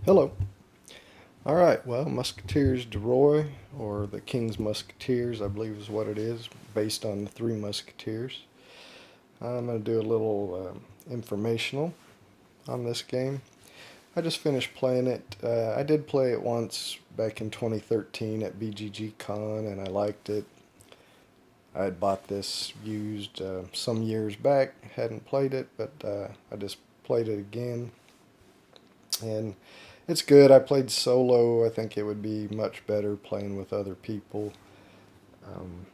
Hello. Alright, well, Musketeers du Roy, or the King's Musketeers, I believe is what it is, based on the Three Musketeers. I'm going to do a little informational on this game. I just finished playing it. I did play it once back in 2013 at BGG Con, and I liked it. I had bought this used some years back, hadn't played it, but I just played it again. And it's good. I played solo. I think it would be much better playing with other people. Um,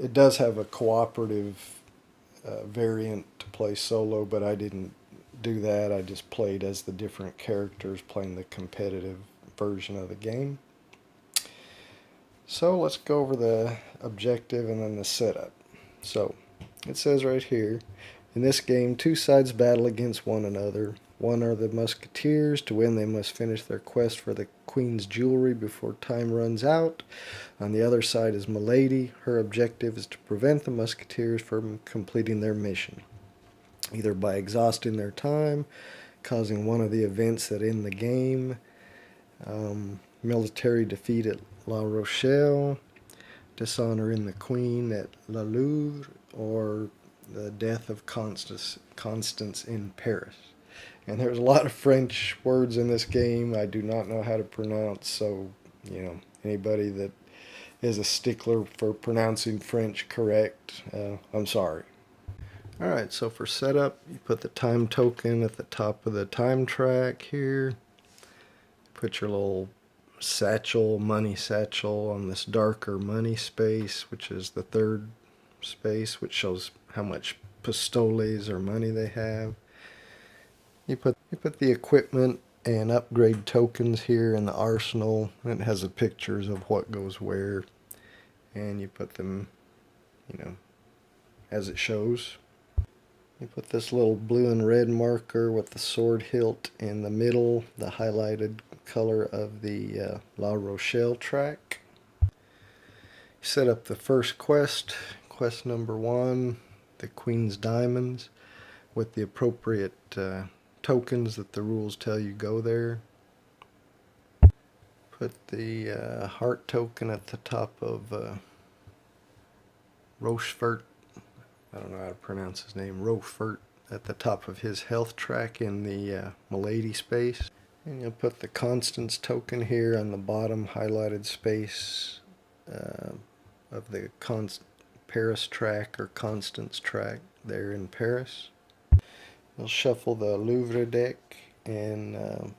it does have a cooperative variant to play solo, but I didn't do that. I just played as the different characters playing the competitive version of the game. So let's go over the objective and then the setup. So it says right here, in this game, two sides battle against one another. One are the Musketeers. To win, they must finish their quest for the Queen's jewelry before time runs out. On the other side is Milady. Her objective is to prevent the Musketeers from completing their mission, either by exhausting their time, causing one of the events that end the game, military defeat at La Rochelle, dishonoring the Queen at La Louvre, or the death of Constance in Paris. And there's a lot of French words in this game I do not know how to pronounce, so, anybody that is a stickler for pronouncing French correct, I'm sorry. Alright, so for setup, you put the time token at the top of the time track here. Put your little satchel, money satchel, on this darker money space, which is the third space, which shows how much pistoles or money they have. You put the equipment and upgrade tokens here in the arsenal. It has the pictures of what goes where, and you put them, as it shows. You put this little blue and red marker with the sword hilt in the middle, the highlighted color of the La Rochelle track. You set up the first quest number 1, the Queen's Diamonds, with the appropriate tokens that the rules tell you go there. Put the heart token at the top of Rochefort. I don't know how to pronounce his name. Rochefort at the top of his health track in the Milady space. And you'll put the Constance token here on the bottom highlighted space of the Paris track or Constance track there in Paris. You'll shuffle the Louvre deck and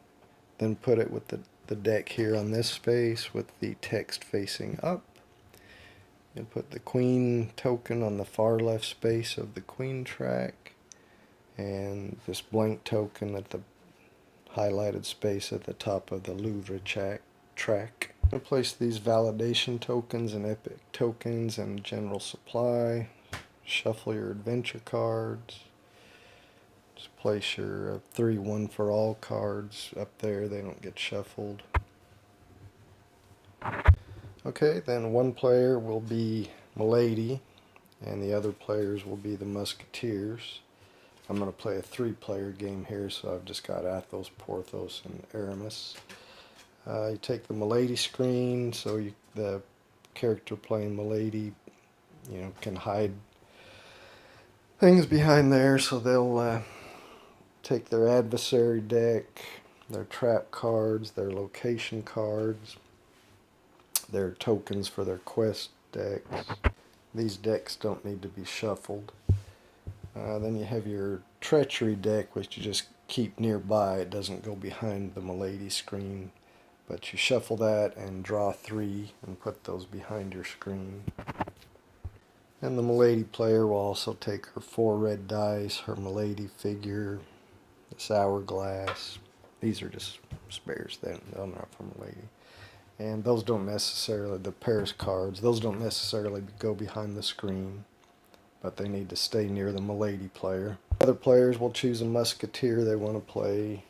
then put it with the deck here on this space with the text facing up. You'll put the Queen token on the far left space of the Queen track and this blank token at the highlighted space at the top of the Louvre track. You'll place these validation tokens and epic tokens and general supply. Shuffle your adventure cards. Just place your 3 1 for all cards up there. They don't get shuffled. Okay, then one player will be Milady and the other players will be the Musketeers. I'm going to play a 3-player game here, so I've just got Athos, Porthos, and Aramis. You take the Milady screen, so the character playing Milady, can hide things behind there, so they'll take their Adversary Deck, their trap cards, their location cards, their tokens for their quest decks. These decks don't need to be shuffled. Then you have your Treachery deck, which you just keep nearby. It doesn't go behind the Milady screen, but you shuffle that and draw 3 and put those behind your screen. And the Milady player will also take her 4 red dice, her Milady figure, this hourglass. These are just spares, they're not from Milady. And those don't necessarily, the Paris cards, those don't necessarily go behind the screen, but they need to stay near the Milady player. Other players will choose a Musketeer they want to play.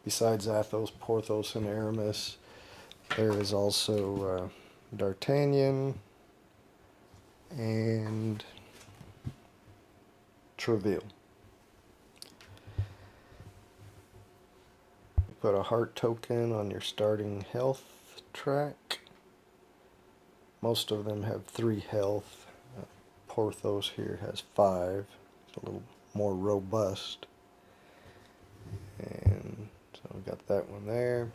Besides Athos, Porthos, and Aramis, there is also D'Artagnan and Treville. put a heart token on your starting health track. Most of them have 3 health. Porthos here has 5. It's a little more robust. And so we got that one there.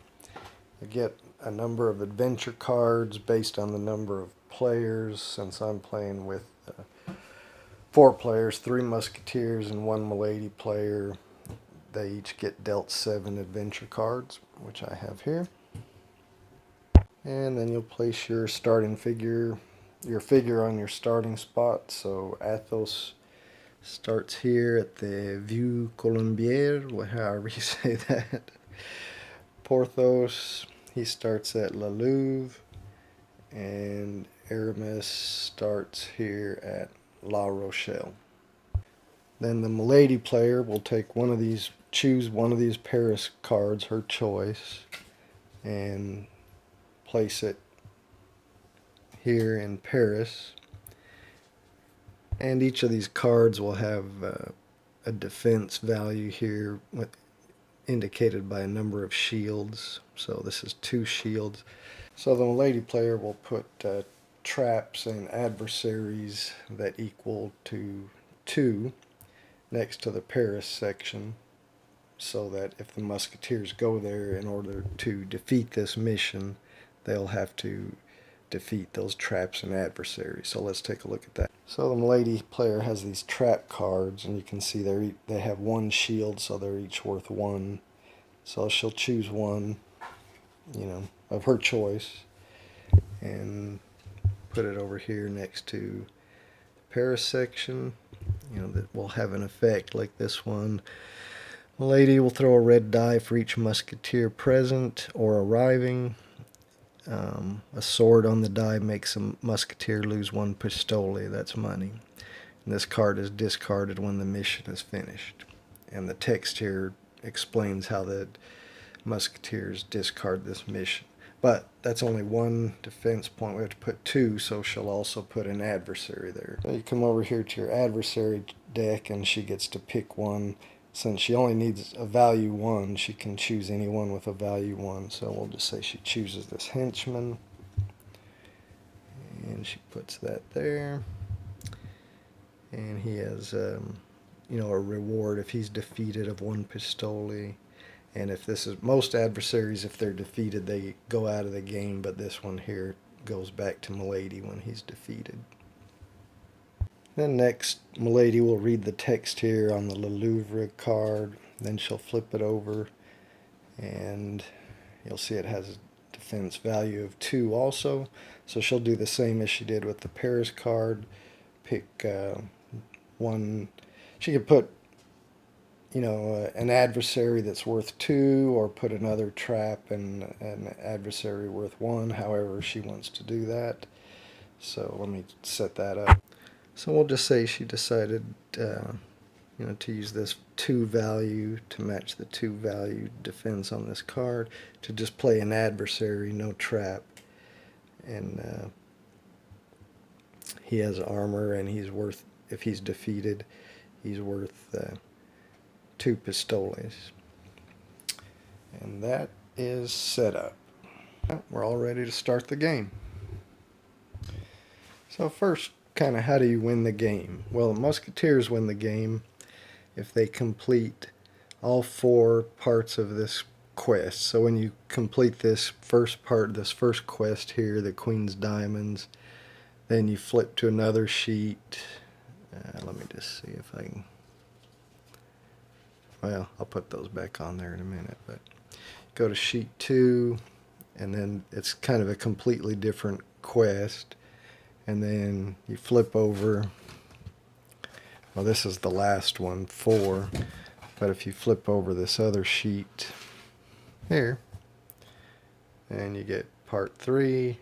I get a number of adventure cards based on the number of players. Since I'm playing with 4 players, 3 Musketeers and 1 Milady player, they each get dealt 7 adventure cards, which I have here. And then you'll place your starting figure, on your starting spot. So Athos starts here at the Vieux Colombier, however you say that. Porthos, he starts at La Louvre, and Aramis starts here at La Rochelle. Then the Milady player will take one of these, choose one of these Paris cards, her choice, and place it here in Paris. And each of these cards will have a defense value here indicated by a number of shields. So this is 2 shields. So the Milady player will put traps and adversaries that equal to 2 next to the Paris section, so that if the Musketeers go there in order to defeat this mission, they'll have to defeat those traps and adversaries. So let's take a look at that. So the Milady player has these trap cards, and you can see they have 1 shield, so they're each worth 1. So she'll choose one, of her choice, and put it over here next to the Paris section, that will have an effect like this one. Milady will throw a red die for each Musketeer present or arriving. A sword on the die makes a Musketeer lose 1 pistole, that's money. And this card is discarded when the mission is finished. And the text here explains how the Musketeers discard this mission. But that's only 1 defense point. We have to put 2, so she'll also put an adversary there. So you come over here to your adversary deck, and she gets to pick one. Since she only needs a value 1, she can choose any one with a value 1. So we'll just say she chooses this henchman. And she puts that there. And he has, a reward if he's defeated of 1 pistole. And if this is, most adversaries, if they're defeated, they go out of the game. But this one here goes back to Milady when he's defeated. Then next, Milady will read the text here on the Le Louvre card. Then she'll flip it over, and you'll see it has a defense value of 2 also. So she'll do the same as she did with the Paris card. Pick one. She could put, an adversary that's worth 2, or put another trap and an adversary worth 1, however she wants to do that. So let me set that up. So we'll just say she decided, to use this 2 value to match the 2 value defense on this card, to just play an adversary, no trap. And he has armor, and he's worth, if he's defeated, he's worth 2 pistoles. And that is set up. We're all ready to start the game. So first, kind of how do you win the game? Well, the Musketeers win the game if they complete all 4 parts of this quest. So when you complete this first part, this first quest here, the Queen's Diamonds, then you flip to another sheet. Let me just see if I can... Well, I'll put those back on there in a minute. But go to sheet 2, and then it's kind of a completely different quest. And then you flip over. Well, this is the last one, 4. But if you flip over this other sheet here, and you get part 3,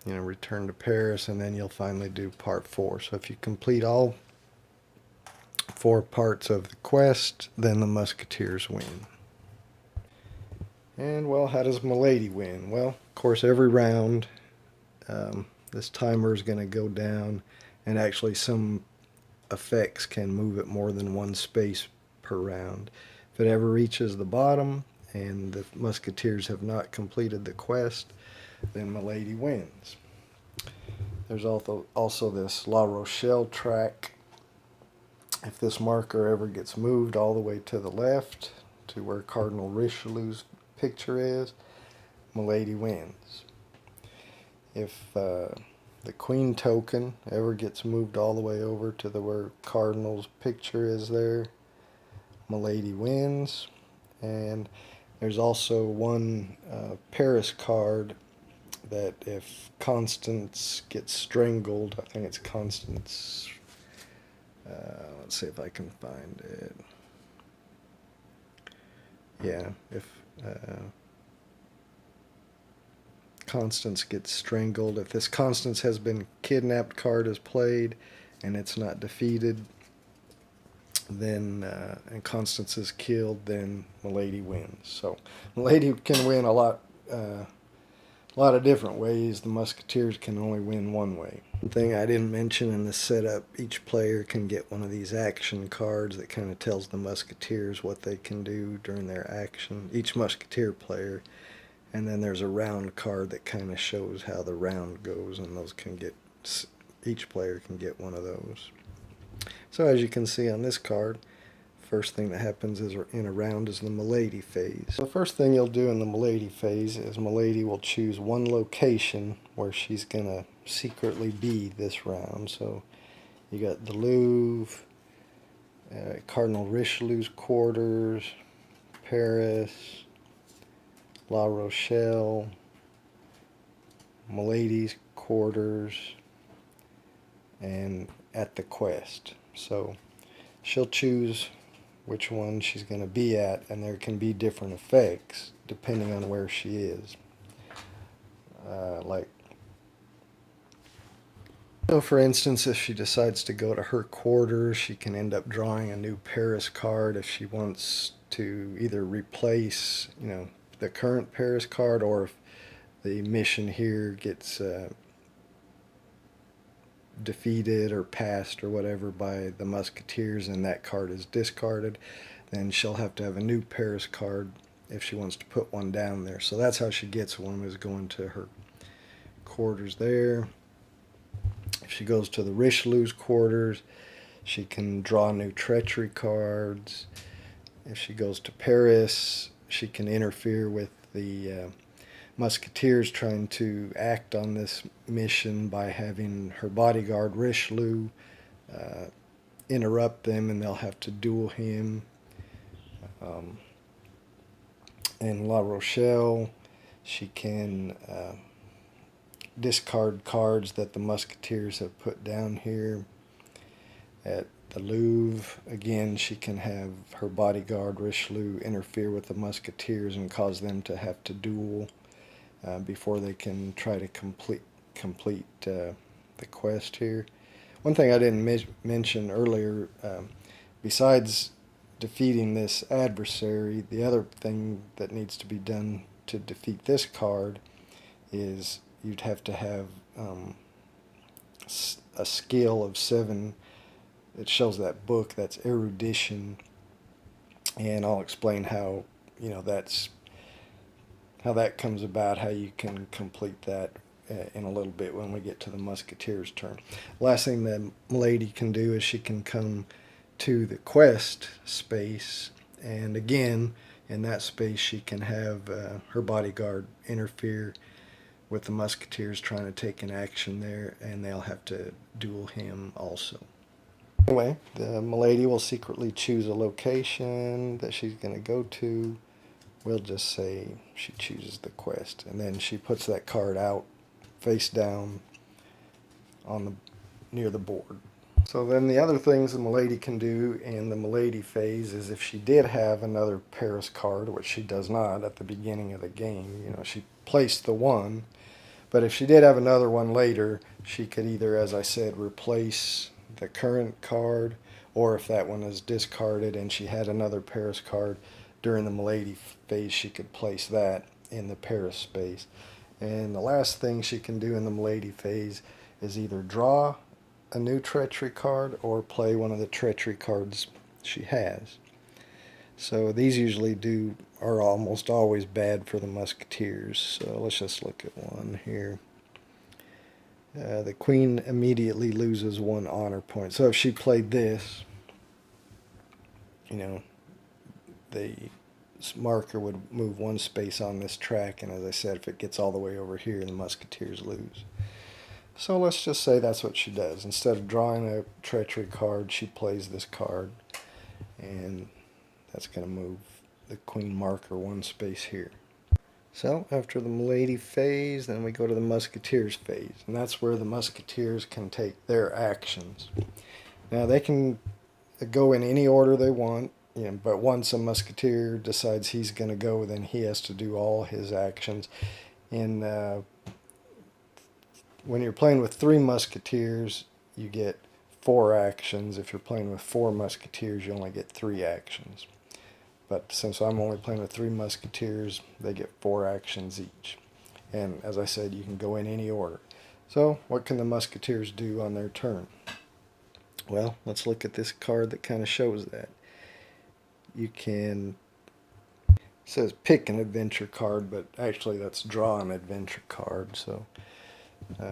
return to Paris, and then you'll finally do part 4. So if you complete all 4 parts of the quest, then the Musketeers win. And, well, how does Milady win? Well, of course, every round, this timer is going to go down, and actually some effects can move it more than 1 space per round. If it ever reaches the bottom, and the Musketeers have not completed the quest, then Milady wins. There's also this La Rochelle track. If this marker ever gets moved all the way to the left to where Cardinal Richelieu's picture is, Milady wins. If the Queen token ever gets moved all the way over to where Cardinal's picture is there, Milady wins. And there's also one Paris card that if Constance gets strangled, I think it's Constance, let's see if I can find it. Yeah, if Constance gets strangled, if this Constance has been kidnapped card is played and it's not defeated, then and Constance is killed, then Milady wins. So Milady can win a lot of different ways. The Musketeers can only win one way. One thing I didn't mention in the setup, each player can get one of these action cards that kind of tells the Musketeers what they can do during their action, each Musketeer player. And then there's a round card that kind of shows how the round goes, and those can get, each player can get one of those. So as you can see on this card, first thing that happens is in a round is the Milady Phase. So the first thing you'll do in the Milady Phase is Milady will choose one location where she's going to secretly be this round. So you got the Louvre, Cardinal Richelieu's quarters, Paris, La Rochelle, Milady's quarters, and at the quest. So she'll choose which one she's going to be at, and there can be different effects depending on where she is. So for instance, if she decides to go to her quarters, she can end up drawing a new Paris card if she wants to either replace, the current Paris card, or if the mission here gets defeated or passed or whatever by the Musketeers and that card is discarded, then she'll have to have a new Paris card if she wants to put one down there. So that's how she gets one, is going to her quarters there. If she goes to the Richelieu's quarters, she can draw new treachery cards. If she goes to Paris, she can interfere with the Musketeers trying to act on this mission by having her bodyguard Richelieu interrupt them, and they'll have to duel him. In La Rochelle, she can discard cards that the Musketeers have put down here. At the Louvre, again, she can have her bodyguard Richelieu interfere with the Musketeers and cause them to have to duel before they can try to complete the quest here. One thing I didn't mention earlier, besides defeating this adversary, the other thing that needs to be done to defeat this card is you'd have to have a skill of 7. It shows that book, that's erudition, and I'll explain how how that comes about, how you can complete that in a little bit when we get to the Musketeers' turn. Last thing that Milady can do is she can come to the quest space, and again in that space she can have her bodyguard interfere with the Musketeers trying to take an action there, and they'll have to duel him also. Anyway, the Milady will secretly choose a location that she's going to go to. We'll just say she chooses the quest, and then she puts that card out face down on near the board. So then the other things the Milady can do in the Milady Phase is if she did have another Paris card, which she does not at the beginning of the game, she placed the one, but if she did have another one later, she could either, as I said, replace the current card, or if that one is discarded and she had another Paris card during the Milady Phase, she could place that in the Paris space. And the last thing she can do in the Milady Phase is either draw a new treachery card or play one of the treachery cards she has. So these usually are almost always bad for the Musketeers. So let's just look at one here. The Queen immediately loses 1 honor point. So if she played this, you know, the marker would move 1 space on this track, and as I said, if it gets all the way over here, the Musketeers lose. So let's just say that's what she does. Instead of drawing a treachery card, she plays this card, and that's going to move the Queen marker 1 space here. So after the Milady Phase, then we go to the Musketeers Phase, and that's where the Musketeers can take their actions. Now they can go in any order they want, but once a Musketeer decides he's going to go, then he has to do all his actions. And when you're playing with 3 Musketeers, you get 4 actions. If you're playing with 4 Musketeers, you only get 3 actions. But since I'm only playing with 3 Musketeers, they get 4 actions each. And as I said, you can go in any order. So what can the Musketeers do on their turn? Well, let's look at this card that kind of shows that. You can, it says pick an adventure card, but actually that's draw an adventure card. So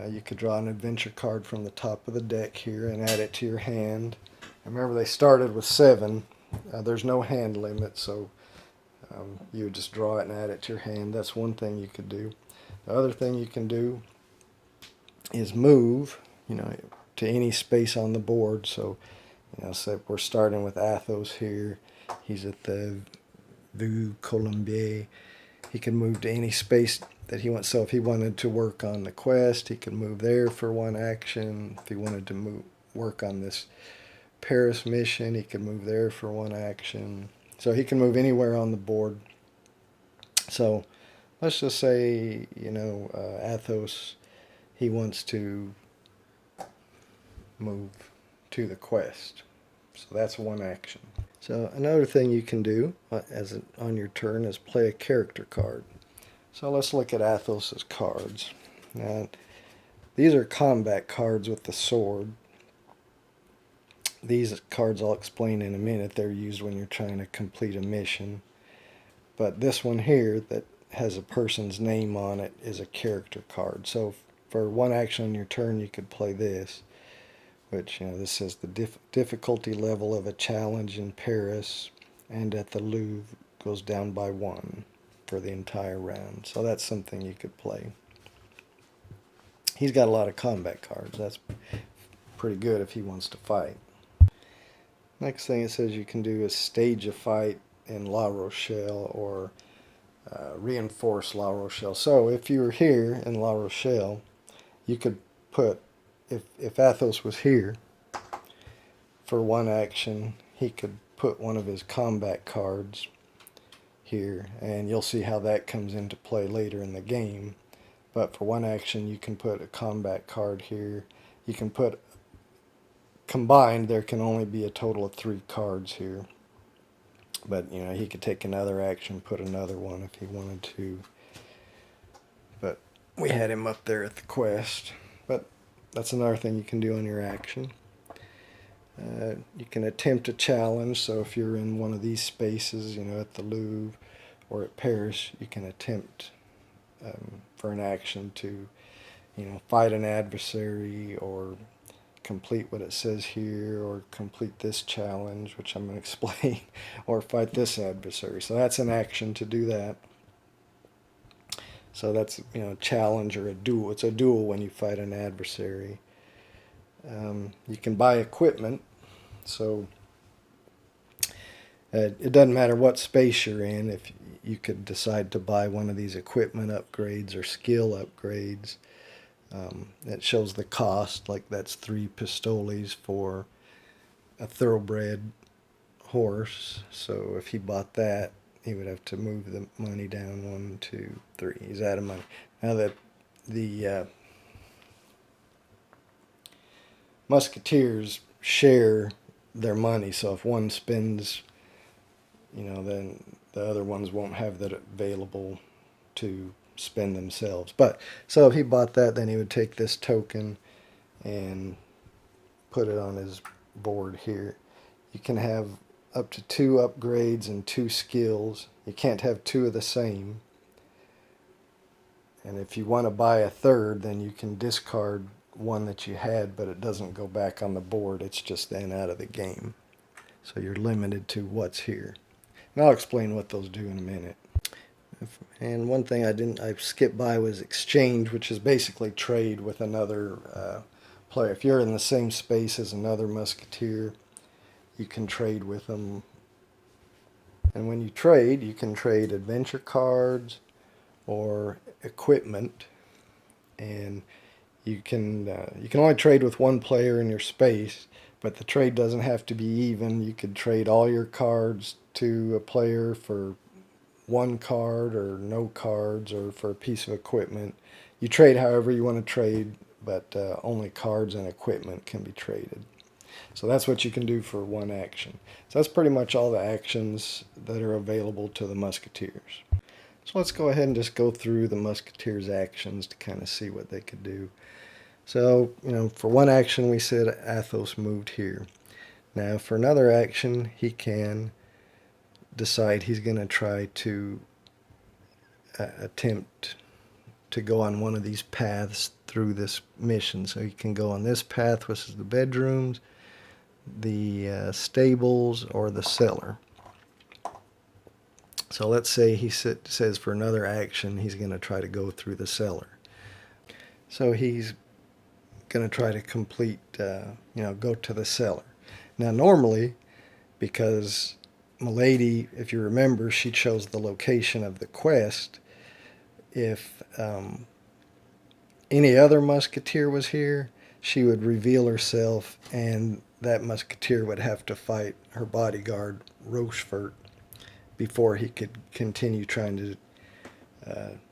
you could draw an adventure card from the top of the deck here and add it to your hand. Remember, they started with 7. There's no hand limit, so you would just draw it and add it to your hand. That's one thing you could do. The other thing you can do is move, to any space on the board. So, say we're starting with Athos here. He's at the Vue Colombier. He can move to any space that he wants. So if he wanted to work on the quest, he could move there for 1 action. If he wanted to work on this Paris mission, he could move there for 1 action. So he can move anywhere on the board. So let's just say, Athos, he wants to move to the quest. So that's 1 action. So another thing you can do on your turn is play a character card. So let's look at Athos's cards. Now, these are combat cards with the sword. These cards I'll explain in a minute. They're used when you're trying to complete a mission. But this one here that has a person's name on it is a character card. So for 1 action on your turn, you could play this, which, this says the difficulty level of a challenge in Paris and at the Louvre goes down by 1 for the entire round. So that's something you could play. He's got a lot of combat cards. That's pretty good if he wants to fight. Next thing it says you can do is stage a fight in La Rochelle or reinforce La Rochelle. So if you were here in La Rochelle, you could put, if Athos was here for 1 action, he could put one of his combat cards here, and you'll see how that comes into play later in the game. But for 1 action, you can put a combat card here. You can put, combined, there can only be a total of 3 cards here. But, he could take another action, put another one if he wanted to. But we had him up there at the quest. But that's another thing you can do on your action. You can attempt a challenge. So if you're in one of these spaces, at the Louvre or at Paris, you can attempt for an action to, fight an adversary or complete what it says here, or complete this challenge, which I'm going to explain, or fight this adversary. So that's an action to do that. So that's, challenge or a duel. It's a duel when you fight an adversary. You can buy equipment. So it doesn't matter what space you're in. If you could decide to buy one of these equipment upgrades or skill upgrades, it shows the cost. Like that's 3 pistoles for a thoroughbred horse. So if he bought that, he would have to move the money down 1, 2, 3. He's out of money. Now that the Musketeers share their money, so if one spends, then the other ones won't have that available to spend themselves. But so if he bought that, then he would take this token and put it on his board here. You can have up to 2 upgrades and 2 skills. You can't have 2 of the same. And if you want to buy a third, then you can discard one that you had, but it doesn't go back on the board. It's just then out of the game. So you're limited to what's here. And I'll explain what those do in a minute. And one thing I skipped by was exchange, which is basically trade with another player. If you're in the same space as another musketeer, you can trade with them. And when you trade, you can trade adventure cards or equipment, and you can only trade with one player in your space, but the trade doesn't have to be even. You could trade all your cards to a player for one card or no cards, or for a piece of equipment. You trade however you want to trade, but only cards and equipment can be traded. So that's what you can do for one action. So that's pretty much all the actions that are available to the Musketeers. So let's go ahead and just go through the Musketeers actions to kind of see what they could do. So, for one action we said Athos moved here. Now for another action, he can decide he's going to try to attempt to go on one of these paths through this mission. So he can go on this path, which is the bedrooms, the stables, or the cellar. So let's say he says for another action he's going to try to go through the cellar. So he's going to try to complete, go to the cellar. Now normally, because Milady, if you remember, she chose the location of the quest, if any other musketeer was here, she would reveal herself, and that musketeer would have to fight her bodyguard, Rochelle, before he could continue trying to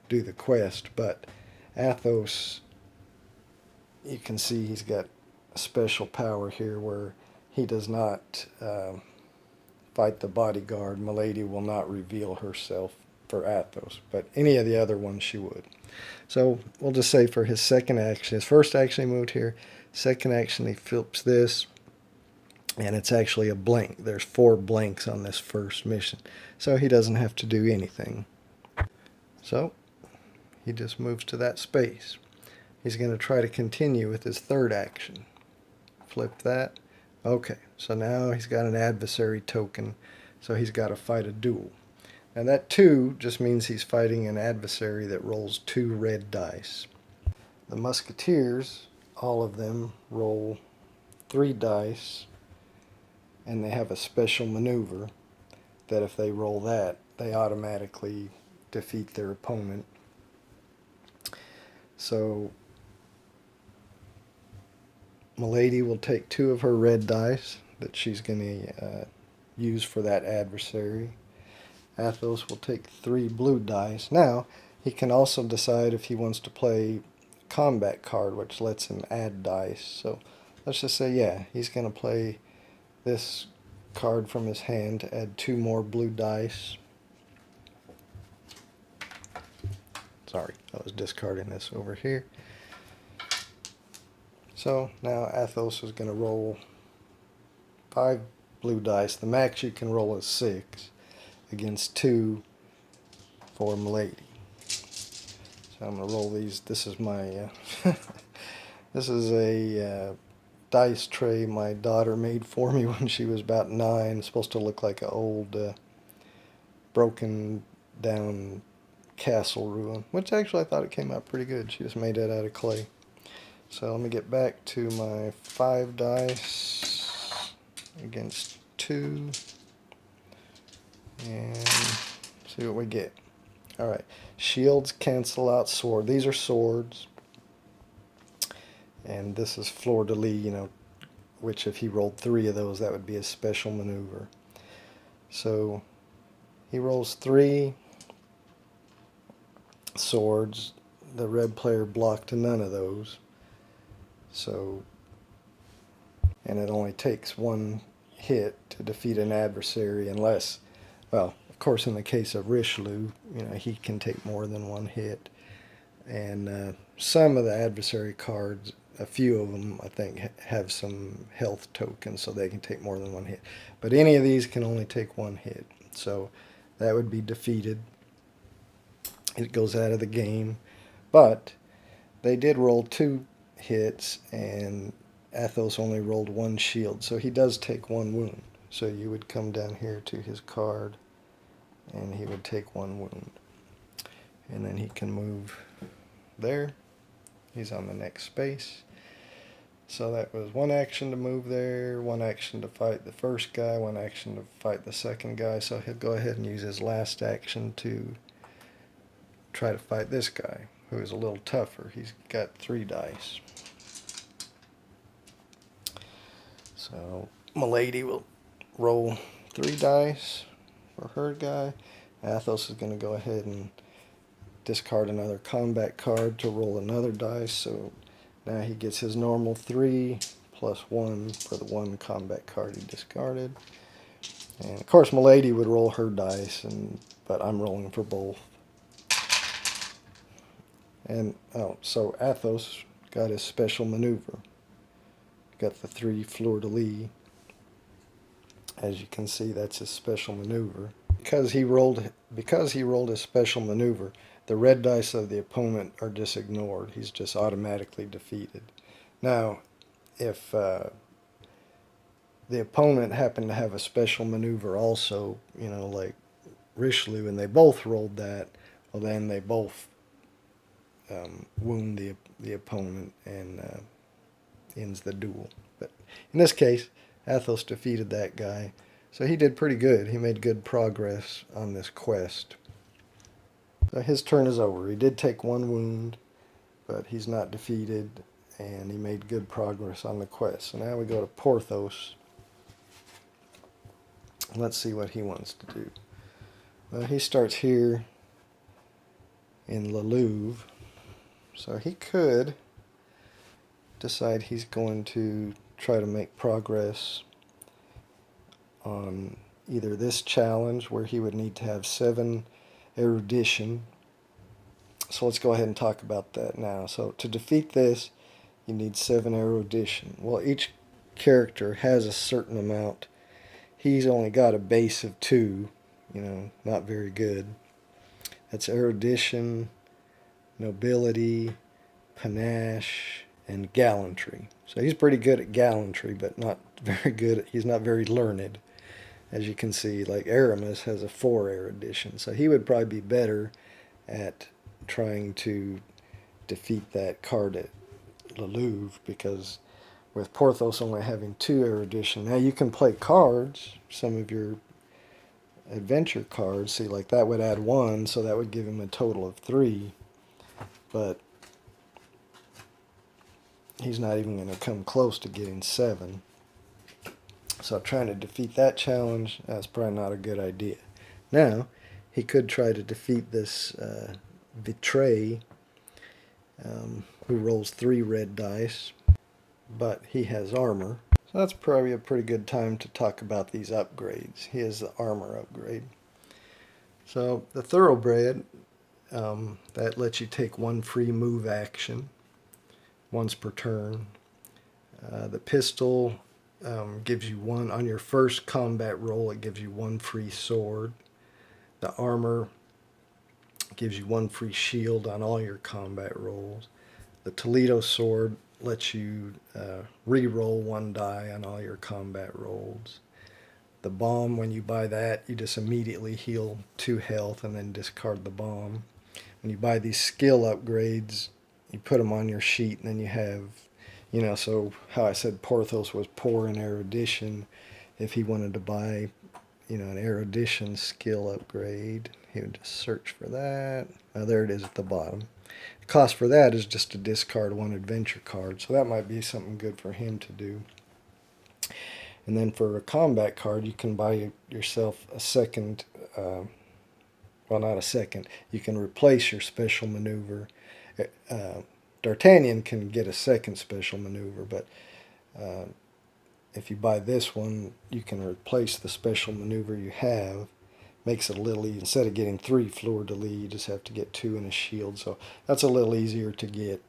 do the quest. But Athos, you can see he's got a special power here where he does not fight the bodyguard. Milady will not reveal herself for Athos, but any of the other ones she would. So we'll just say for his second action, his first action he moved here, second action he flips this, and it's actually a blank. There's 4 blanks on this first mission, so he doesn't have to do anything. So he just moves to that space. He's going to try to continue with his third action. Flip that. Okay, so now he's got an adversary token, so he's got to fight a duel. And that 2 just means he's fighting an adversary that rolls 2 red dice. The Musketeers, all of them, roll 3 dice, and they have a special maneuver that if they roll that, they automatically defeat their opponent. So Milady will take 2 of her red dice that she's going to use for that adversary. Athos will take 3 blue dice. Now, he can also decide if he wants to play combat card, which lets him add dice. So let's just say, yeah, he's going to play this card from his hand to add 2 more blue dice. Sorry, I was discarding this over here. So now Athos is going to roll 5 blue dice. The max you can roll is 6 against 2 for Milady. So I'm going to roll these. This is my this is a dice tray my daughter made for me when she was about 9. It's supposed to look like an old broken down castle ruin, which actually I thought it came out pretty good. She just made that out of clay. So let me get back to my 5 dice against 2 and see what we get. Alright, shields cancel out sword. These are swords. And this is fleur-de-lis, which if he rolled 3 of those, that would be a special maneuver. So he rolls 3 swords. The red player blocked none of those. So, and it only takes 1 hit to defeat an adversary unless, well, of course in the case of Richelieu, he can take more than 1 hit. And some of the adversary cards a few of them, I think, have some health tokens, so they can take more than one hit. But any of these can only take one hit, so that would be defeated. It goes out of the game. But they did roll 2 hits, and Athos only rolled 1 shield, so he does take 1 wound. So you would come down here to his card, and he would take 1 wound. And then he can move there. He's on the next space. So that was 1 action to move there, 1 action to fight the first guy, 1 action to fight the second guy. So he'll go ahead and use his last action to try to fight this guy, who is a little tougher. He's got 3 dice. So Milady will roll 3 dice for her guy. Athos is going to go ahead and discard another combat card to roll another dice. So now he gets his normal 3 plus 1 for the 1 combat card he discarded. And of course Milady would roll her dice, but I'm rolling for both. And so Athos got his special maneuver. Got the 3 fleur-de-lis. As you can see, that's his special maneuver. Because he rolled his special maneuver, the red dice of the opponent are just ignored. He's just automatically defeated. Now, if the opponent happened to have a special maneuver also, like Richelieu, and they both rolled that, well, then they both wound the opponent and ends the duel. But in this case, Athos defeated that guy, so he did pretty good. He made good progress on this quest. So his turn is over. He did take 1 wound, but he's not defeated, and he made good progress on the quest. So now we go to Porthos. Let's see what he wants to do. Well, he starts here in Le Louvre, so he could decide he's going to try to make progress on either this challenge, where he would need to have 7 erudition. So let's go ahead and talk about that now. So to defeat this, you need 7 erudition. Well, each character has a certain amount. He's only got a base of 2, not very good. That's erudition, nobility, panache, and gallantry. So he's pretty good at gallantry, but not very good. He's not very learned. As you can see, like Aramis has a 4 erudition, so he would probably be better at trying to defeat that card at Le Louvre, because with Porthos only having 2 erudition, now you can play cards, some of your adventure cards. See, like that would add 1, so that would give him a total of 3, but he's not even going to come close to getting 7. So trying to defeat that challenge, that's probably not a good idea. Now, he could try to defeat this Vitré, who rolls 3 red dice, but he has armor. So that's probably a pretty good time to talk about these upgrades. He has the armor upgrade. So the Thoroughbred, that lets you take 1 free move action once per turn. The pistol gives you 1 on your first combat roll. It gives you 1 free sword. The armor gives you 1 free shield on all your combat rolls. The Toledo sword lets you re-roll 1 die on all your combat rolls. The bomb, when you buy that, you just immediately heal 2 health and then discard the bomb. When you buy these skill upgrades, you put them on your sheet, and then you have, so how I said Porthos was poor in erudition. If he wanted to buy, an erudition skill upgrade, he would just search for that. There it is at the bottom. The cost for that is just to discard 1 adventure card, so that might be something good for him to do. And then for a combat card, you can buy yourself a second, well, not a second, you can replace your special maneuver. D'Artagnan can get a second special maneuver, but if you buy this one, you can replace the special maneuver you have. Makes it a little easy. Instead of getting 3 fleur-de-lis, you just have to get 2 and a shield, so that's a little easier to get.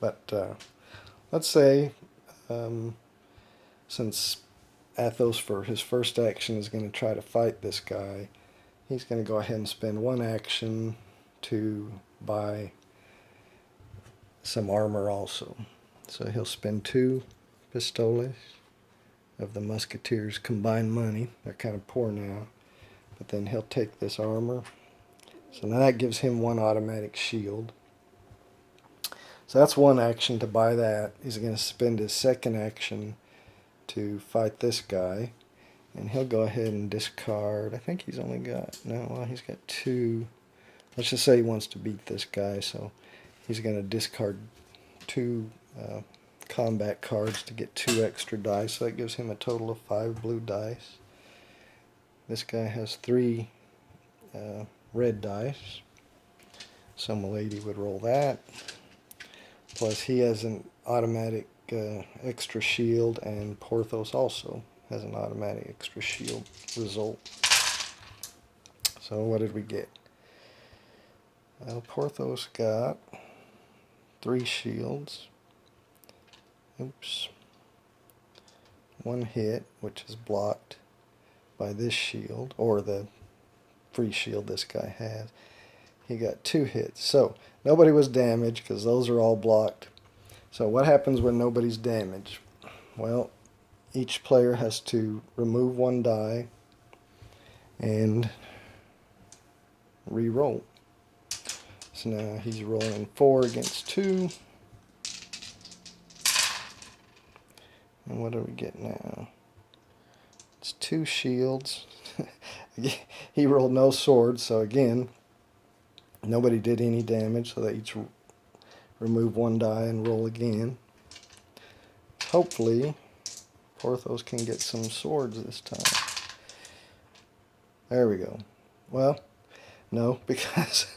But let's say, since Athos for his first action is going to try to fight this guy, he's going to go ahead and spend one action to buy some armor also. So he'll spend 2 pistoles of the Musketeers' combined money. They're kind of poor now. But then he'll take this armor. So now that gives him 1 automatic shield. So that's one action to buy that. He's going to spend his second action to fight this guy. And he'll go ahead and discard. I think he's only got, no, well, he's got 2. Let's just say he wants to beat this guy. So he's going to discard 2 combat cards to get 2 extra dice. So that gives him a total of 5 blue dice. This guy has 3 red dice. So Milady would roll that. Plus he has an automatic extra shield, and Porthos also has an automatic extra shield result. So what did we get? Well, Porthos got 3 shields. Oops. 1 hit, which is blocked by this shield, or the free shield this guy has. He got 2 hits. So nobody was damaged because those are all blocked. So what happens when nobody's damaged? Well, each player has to remove 1 die and re-roll. So now he's rolling 4 against 2. And what do we get now? It's 2 shields. He rolled no swords, so again, nobody did any damage, so they each remove 1 die and roll again. Hopefully, Porthos can get some swords this time. There we go. Well, no, because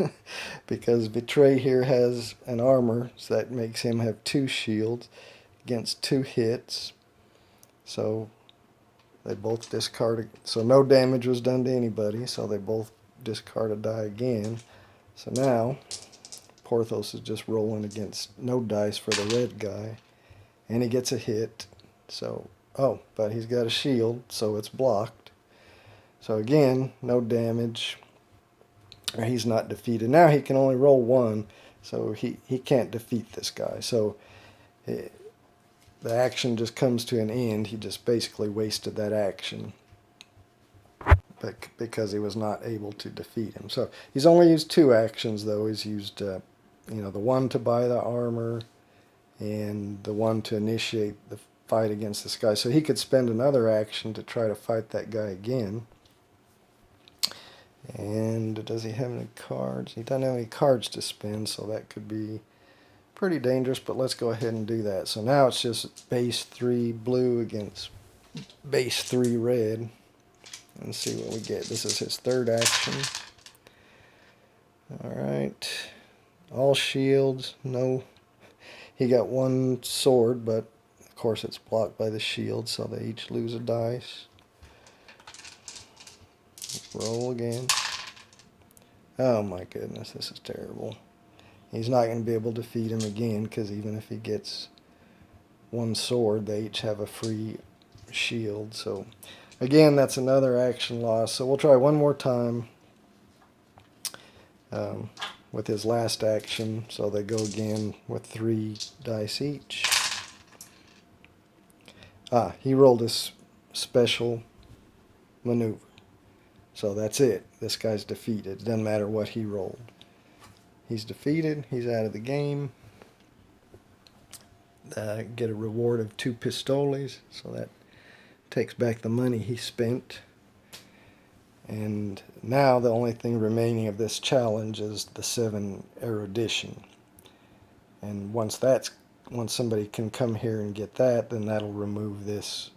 because Betray here has an armor, so that makes him have 2 shields against 2 hits. So they both discarded. So no damage was done to anybody, so they both discard a die again. So now Porthos is just rolling against no dice for the red guy, and he gets a hit. So, oh, but he's got a shield, so it's blocked. So again, no damage. He's not defeated. Now he can only roll 1, so he can't defeat this guy. So the action just comes to an end. He just basically wasted that action because he was not able to defeat him. So he's only used 2 actions, though. He's used, the one to buy the armor and the one to initiate the fight against this guy. So he could spend another action to try to fight that guy again. And does he have any cards? He doesn't have any cards to spend, so that could be pretty dangerous, but let's go ahead and do that. So now it's just base 3 blue against base 3 red. And see what we get. This is his third action. Alright. All shields. No. He got 1 sword, but of course it's blocked by the shield, so they each lose a dice. Roll again. Oh my goodness, this is terrible. He's not going to be able to defeat him again, because even if he gets 1 sword, they each have a free shield. So again, that's another action loss. So we'll try one more time with his last action. So they go again with 3 dice each. He rolled his special maneuver. So that's it. This guy's defeated. It doesn't matter what he rolled. He's defeated. He's out of the game. Get a reward of 2 pistoles. So that takes back the money he spent. And now the only thing remaining of this challenge is the 7 erudition. And once somebody can come here and get that, then that'll remove this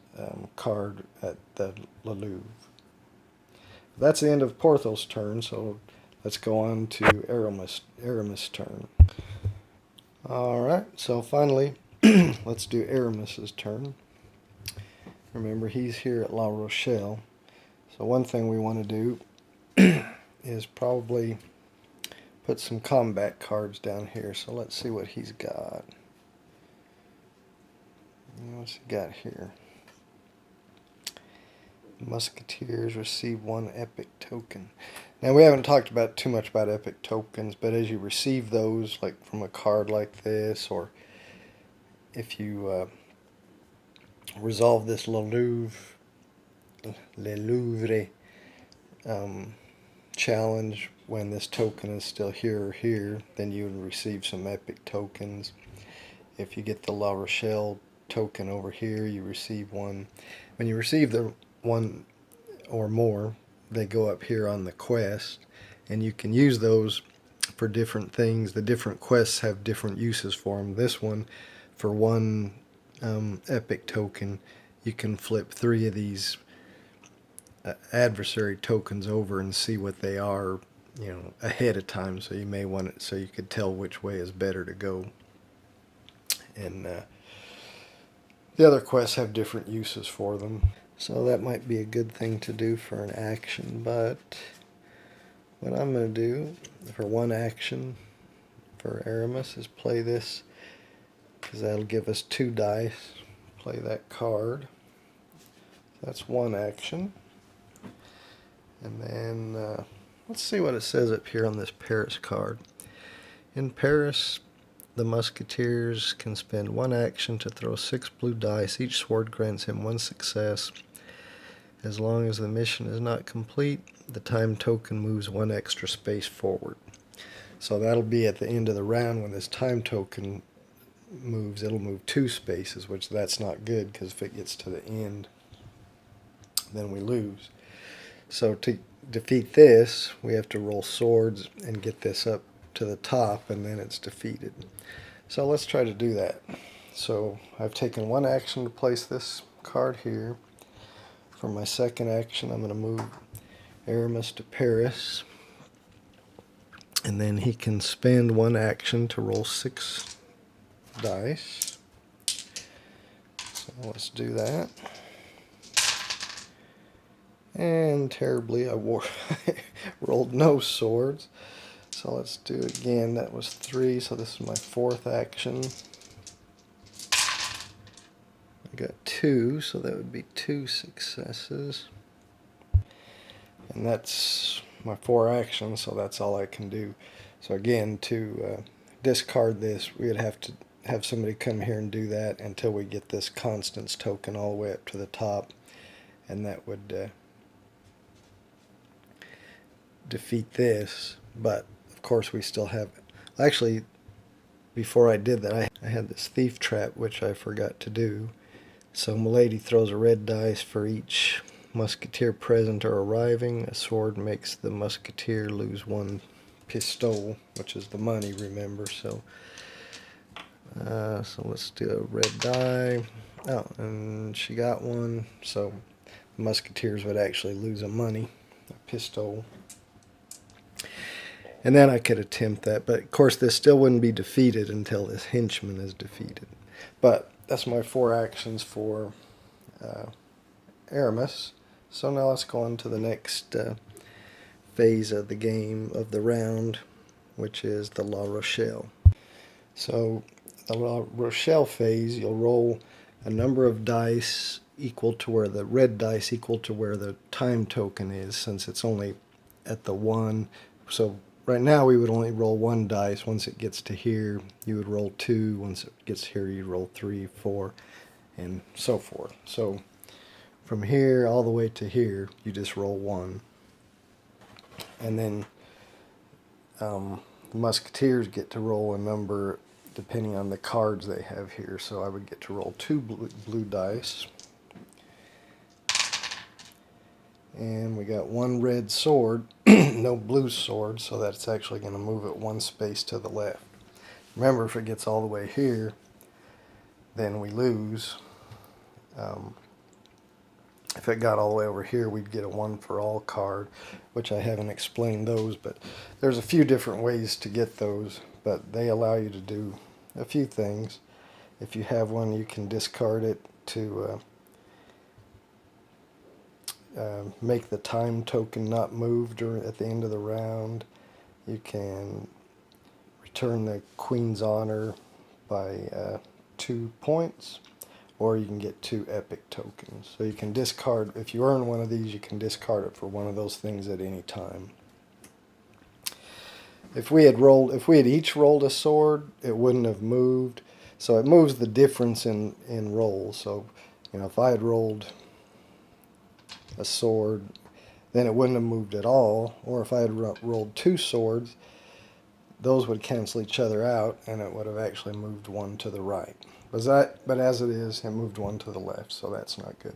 card at the Louvre. That's the end of Porthos' turn, so let's go on to Aramis' turn. Alright, so finally, let's do Aramis' turn. Remember, he's here at La Rochelle. So one thing we want to do is probably put some combat cards down here. So let's see what he's got. What's he got here? Musketeers receive 1 epic token. Now we haven't talked about too much about epic tokens, but as you receive those, like from a card like this, or if you resolve this Le Louvre challenge when this token is still here or here, then you would receive some epic tokens. If you get the La Rochelle token over here, you receive 1. When you receive the 1 or more, they go up here on the quest, and you can use those for different things. The different quests have different uses for them. This one, for 1 epic token, you can flip 3 of these adversary tokens over and see what they are, ahead of time. So you may want it so you could tell which way is better to go. And the other quests have different uses for them. So that might be a good thing to do for an action, but what I'm going to do for 1 action for Aeromaster is play this, because that'll give us 2 dice. Play that card. That's 1 action. And then let's see what it says up here on this Paris card. In Paris, the Musketeers can spend 1 action to throw 6 blue dice. Each sword grants him 1 success. As long as the mission is not complete, the time token moves 1 extra space forward. So that'll be at the end of the round when this time token moves. It'll move 2 spaces, which that's not good, because if it gets to the end, then we lose. So to defeat this, we have to roll swords and get this up to the top, and then it's defeated. So let's try to do that. So I've taken 1 action to place this card here. For my second action, I'm going to move Aramis to Paris, and then he can spend 1 action to roll 6 dice. So let's do that. And terribly, I rolled no swords. So let's do it again. That was 3, so this is my 4th action. I got 2, so that would be 2 successes. And that's my 4 actions, so that's all I can do. So again, to discard this, we would have to have somebody come here and do that until we get this Constance token all the way up to the top, and that would defeat this. But of course we still have, actually before I did that, I had this thief trap which I forgot to do. So Milady throws a red dice for each musketeer present or arriving. A sword makes the musketeer lose 1 pistole, which is the money, remember. So let's do a red die. Oh, and she got 1, so the musketeers would actually lose a pistole. And then I could attempt that, but of course this still wouldn't be defeated until this henchman is defeated. But that's my 4 actions for Aramis. So now let's go on to the next phase of the game, of the round, which is the La Rochelle. So the La Rochelle phase, you'll roll a number of dice equal to where the red dice equal to where the time token is, since it's only at the 1. So right now we would only roll 1 dice. Once it gets to here, you would roll 2. Once it gets here, you roll 3, 4, and so forth. So from here all the way to here, you just roll 1. And then the Musketeers get to roll a number depending on the cards they have here. So I would get to roll 2 blue dice. And we got 1 red sword, no blue sword, so that's actually going to move it 1 space to the left. Remember, if it gets all the way here, then we lose. If it got all the way over here, we'd get a 1 for all card, which I haven't explained those, but there's a few different ways to get those, but they allow you to do a few things. If you have one, you can discard it to make the time token not move at the end of the round. You can return the Queen's Honor by 2 points, or you can get 2 epic tokens. So you can discard, if you earn one of these, you can discard it for one of those things at any time. If we had each rolled a sword, it wouldn't have moved. So it moves the difference in rolls. So, if I had rolled a sword, then it wouldn't have moved at all. Or if I had rolled 2 swords, those would cancel each other out, and it would have actually moved one to the right. But as it is, it moved one to the left, so that's not good.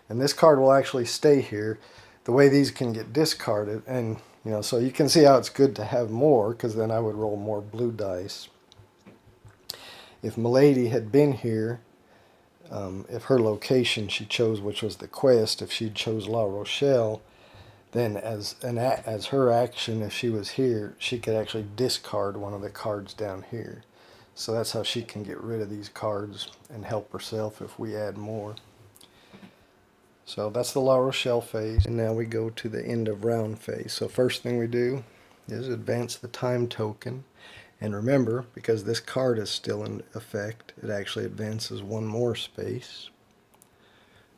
And this card will actually stay here. The way these can get discarded, and so you can see how it's good to have more, because then I would roll more blue dice. If Milady had been here, if her location she chose, which was the quest, if she chose La Rochelle, then as her action, if she was here, she could actually discard one of the cards down here. So that's how she can get rid of these cards and help herself if we add more. So that's the La Rochelle phase. And now we go to the end of round phase. So first thing we do is advance the time token. And remember, because this card is still in effect, it actually advances 1 more space.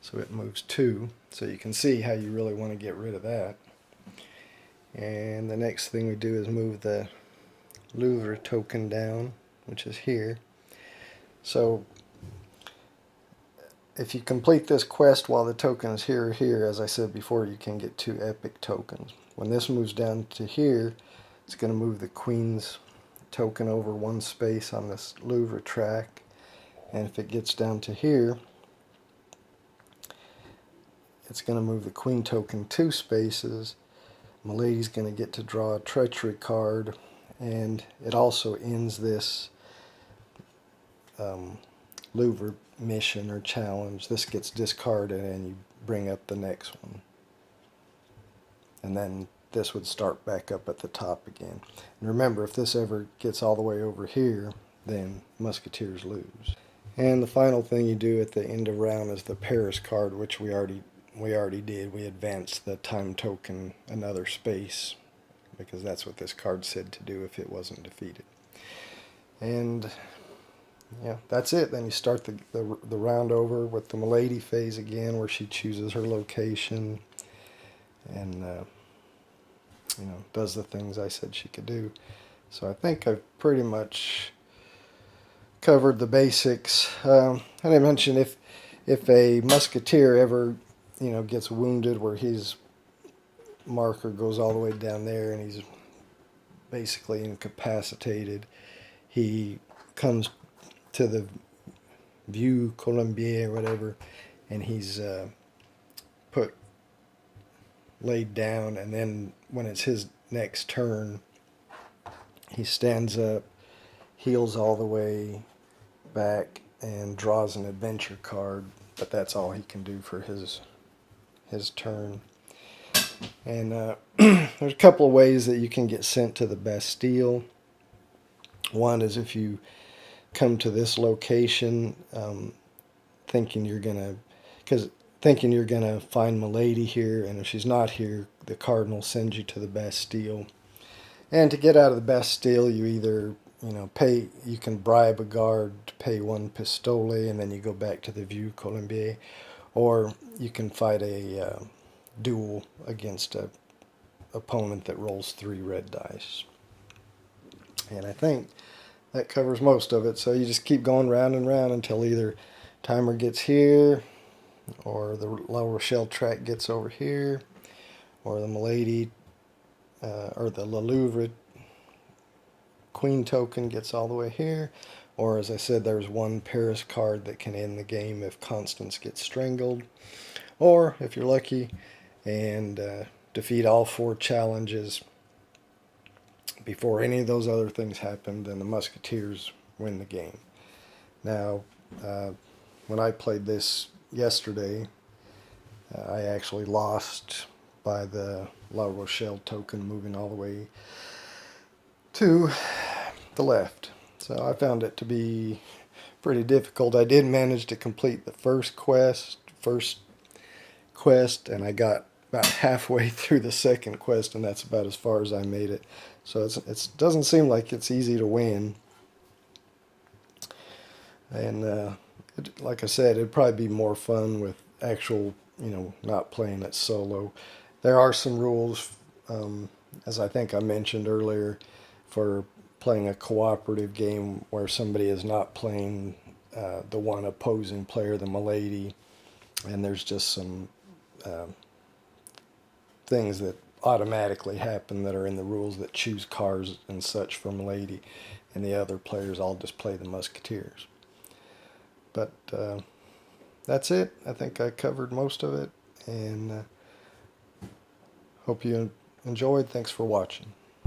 So it moves 2. So you can see how you really want to get rid of that. And the next thing we do is move the Louvre token down, which is here. So if you complete this quest while the token is here or here, as I said before, you can get 2 epic tokens. When this moves down to here, it's going to move the Queen's token over 1 space on this Louvre track. And if it gets down to here, it's going to move the Queen token 2 spaces. Milady's going to get to draw a treachery card, and it also ends this Louvre mission or challenge. This gets discarded and you bring up the next one. And then this would start back up at the top again. And remember, if this ever gets all the way over here, then Musketeers lose. And the final thing you do at the end of round is the Paris card, which we already did. We advanced the time token another space, because that's what this card said to do if it wasn't defeated. And yeah, that's it. Then you start the round over with the Milady phase again, where she chooses her location and does the things I said she could do. So I think I've pretty much covered the basics. I didn't mention if a musketeer ever gets wounded, where his marker goes all the way down there and he's basically incapacitated, he comes to the View Colombier or whatever, and he's laid down, and then when it's his next turn, he stands up, heals all the way back, and draws an adventure card, but that's all he can do for his turn. And there's a couple of ways that you can get sent to the Bastille. One is if you come to this location thinking you're gonna find Milady here, and if she's not here, the cardinal sends you to the Bastille. And to get out of the Bastille, you either you can bribe a guard to pay 1 pistole, and then you go back to the View Colombier, or you can fight a duel against a opponent that rolls 3 red dice. And I think that covers most of it. So you just keep going round and round until either timer gets here, or the La Rochelle track gets over here, or the Milady or the La Louvre Queen token gets all the way here, or as I said, there's 1 Paris card that can end the game if Constance gets strangled, or if you're lucky and defeat all 4 challenges before any of those other things happen, then the Musketeers win the game. Now, when I played this yesterday, I actually lost by the La Rochelle token moving all the way to the left. So I found it to be pretty difficult. I did manage to complete the first quest, and I got about halfway through the second quest, and that's about as far as I made it. So it doesn't seem like it's easy to win. And like I said, it'd probably be more fun with actual, not playing it solo. There are some rules, as I think I mentioned earlier, for playing a cooperative game where somebody is not playing the one opposing player, the Milady, and there's just some uh, things that automatically happen that are in the rules that choose cars and such for Milady, and the other players all just play the Musketeers. But that's it. I think I covered most of it, and hope you enjoyed. Thanks for watching.